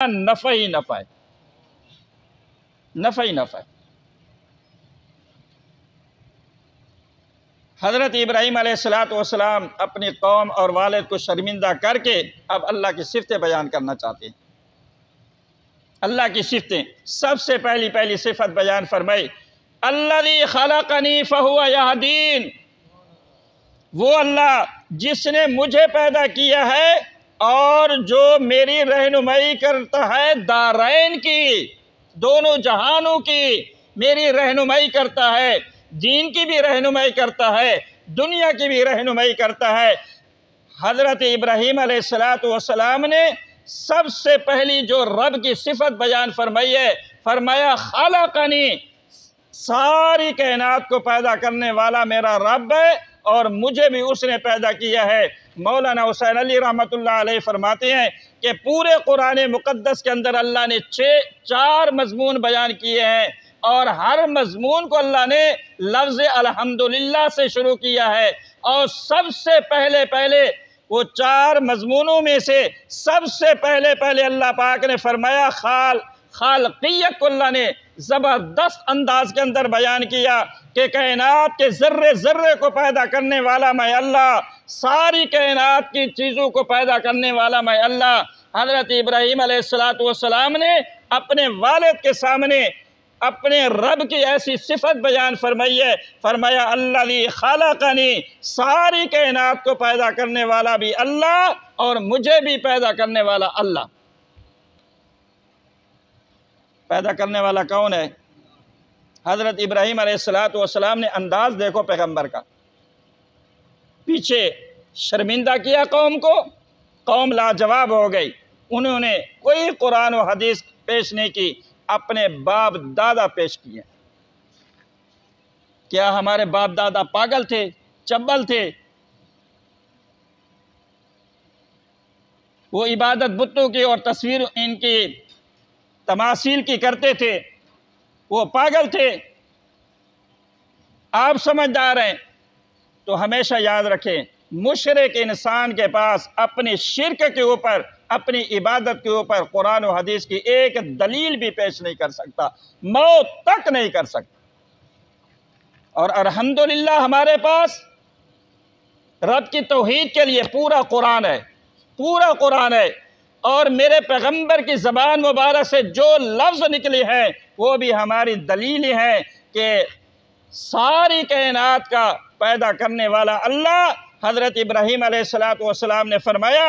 نفع ہی نفع ہے، نفع ہی نفع ہے۔ حضرت ابراہیم علیہ السلام اپنی قوم اور والد کو شرمندہ کر کے اب اللہ کی صفتیں بیان کرنا چاہتے ہیں۔ اللہ کی صفتیں سب سے پہلی صفت بیان فرمائی، الذی خلقنی فہو یہدین، وہ اللہ جس نے مجھے پیدا کیا ہے اور جو میری رہنمائی کرتا ہے دارین کی، دونوں جہانوں کی میری رہنمائی کرتا ہے، دین کی بھی رہنمائی کرتا ہے، دنیا کی بھی رہنمائی کرتا ہے۔ حضرت ابراہیم علیہ السلام نے سب سے پہلی جو رب کی صفت بیان فرمائی ہے، فرمایا خلقنی، ساری کائنات کو پیدا کرنے والا میرا رب ہے اور مجھے بھی اس نے پیدا کیا ہے۔ مولانا حسین علی رحمۃ اللہ علیہ فرماتے ہیں کہ پورے قرآن مقدس کے اندر اللہ نے 4 مضمون بیان کیے ہیں اور ہر مضمون کو اللہ نے لفظ الحمدللہ سے شروع کیا ہے، اور سب سے پہلے وہ 4 مضمونوں میں سے سب سے پہلے اللہ پاک نے فرمایا خالقیت کو اللہ نے زبردست انداز کے اندر بیان کیا کہ کائنات کے ذرے کو پیدا کرنے والا میں اللہ، ساری کائنات کی چیزوں کو پیدا کرنے والا میں اللہ۔ حضرت ابراہیم علیہ السلام نے اپنے والد کے سامنے اپنے رب کی ایسی صفت بیان فرمائی ہے، فرمایا الذی خلقنی، ساری کائنات کو پیدا کرنے والا بھی اللہ اور مجھے بھی پیدا کرنے والا اللہ۔ پیدا کرنے والا کون ہے؟ حضرت ابراہیم علیہ السلام نے انداز دیکھو پیغمبر کا، پیچھے شرمندہ کیا قوم کو، قوم لاجواب ہو گئی، انہوں نے کوئی قرآن و حدیث پیش نہیں کی، اپنے باپ دادا پیش کیے۔ کیا ہمارے باپ دادا پاگل تھے، چبل تھے؟ وہ عبادت بتوں کی اور تصویر ان کی تماثیل کی کرتے تھے، وہ پاگل تھے؟ آپ سمجھدار ہیں تو ہمیشہ یاد رکھیں، مشرک انسان کے پاس اپنی شرک کے اوپر، اپنی عبادت کے اوپر قرآن و حدیث کی ایک دلیل بھی پیش نہیں کر سکتا، موت تک نہیں کر سکتا۔ اور الحمدللہ ہمارے پاس رب کی توحید کے لیے پورا قرآن ہے، اور میرے پیغمبر کی زبان مبارک سے جو لفظ نکلے ہیں وہ بھی ہماری دلیل ہے کہ ساری کائنات کا پیدا کرنے والا اللہ۔ حضرت ابراہیم علیہ السلام نے فرمایا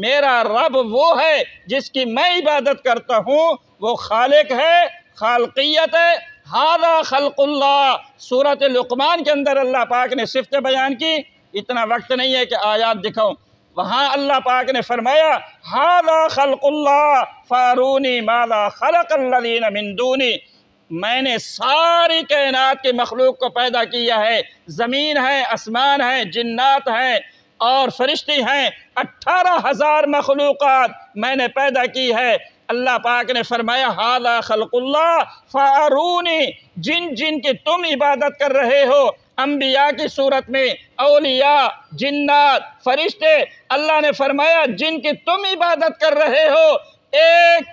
میرا رب وہ ہے جس کی میں عبادت کرتا ہوں، وہ خالق ہے، خالقیت ہے۔ ھذا خلق اللہ، سورۃ لقمان کے اندر اللہ پاک نے صفتیں بیان کی، اتنا وقت نہیں ہے کہ آیات دکھاؤں، وہاں اللہ پاک نے فرمایا ھذا خلق اللہ فارونی ماذا خلق الذین من دونی، میں نے ساری کائنات کے مخلوق کو پیدا کیا ہے، زمین ہے، آسمان ہے، جنات ہیں اور فرشتے ہیں، 18,000 مخلوقات میں نے پیدا کی ہے۔ اللہ پاک نے فرمایا ھذا خلق اللہ فارونی، جن کی تم عبادت کر رہے ہو، انبیاء کی صورت میں، اولیاء، جنات، فرشتے، اللہ نے فرمایا جن کی تم عبادت کر رہے ہو، ایک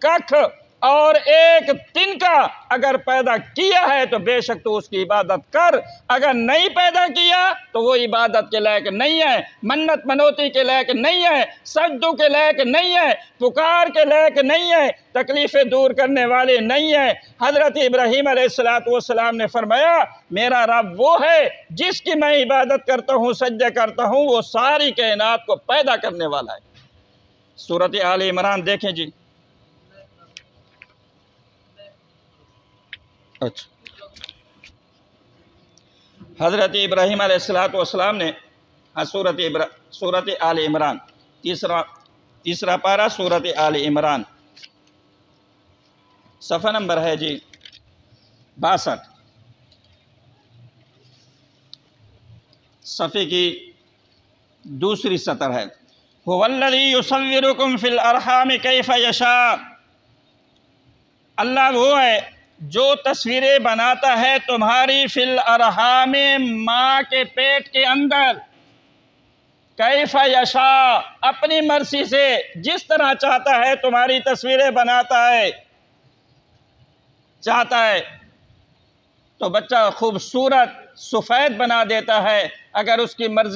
ککھ اور ایک تن کا اگر پیدا کیا ہے تو بے شک تو اس کی عبادت کر، اگر نہیں پیدا کیا تو وہ عبادت کے لائق نہیں ہے، منت منوتی کے لائق نہیں ہے، سجدوں کے لائق نہیں ہے، پکار کے لائق نہیں ہے، تکلیفیں دور کرنے والے نہیں ہیں۔ حضرت ابراہیم علیہ السلام نے فرمایا میرا رب وہ ہے جس کی میں عبادت کرتا ہوں، سجدہ کرتا ہوں، وہ ساری کائنات کو پیدا کرنے والا ہے۔ سورۃ آل عمران دیکھیں جی۔ اچھا، حضرت ابراہیم علیہ السلام نے سورۃ آل عمران، تیسرا پارہ سورۃ آل عمران، صفحہ نمبر ہے جی 62، صفحے کی دوسری سطر ہے، هو الذی یصورکم فی الارحام کیف یشاء، اللہ وہ ہے جو تصویریں بناتا ہے تمہاری فی الارحام، ماں کے پیٹ کے اندر، کیف یشا، اپنی مرضی سے جس طرح چاہتا ہے تمہاری تصویریں بناتا ہے، چاہتا ہے تو بچہ خوبصورت سفید بنا دیتا ہے، اگر اس کی مرضی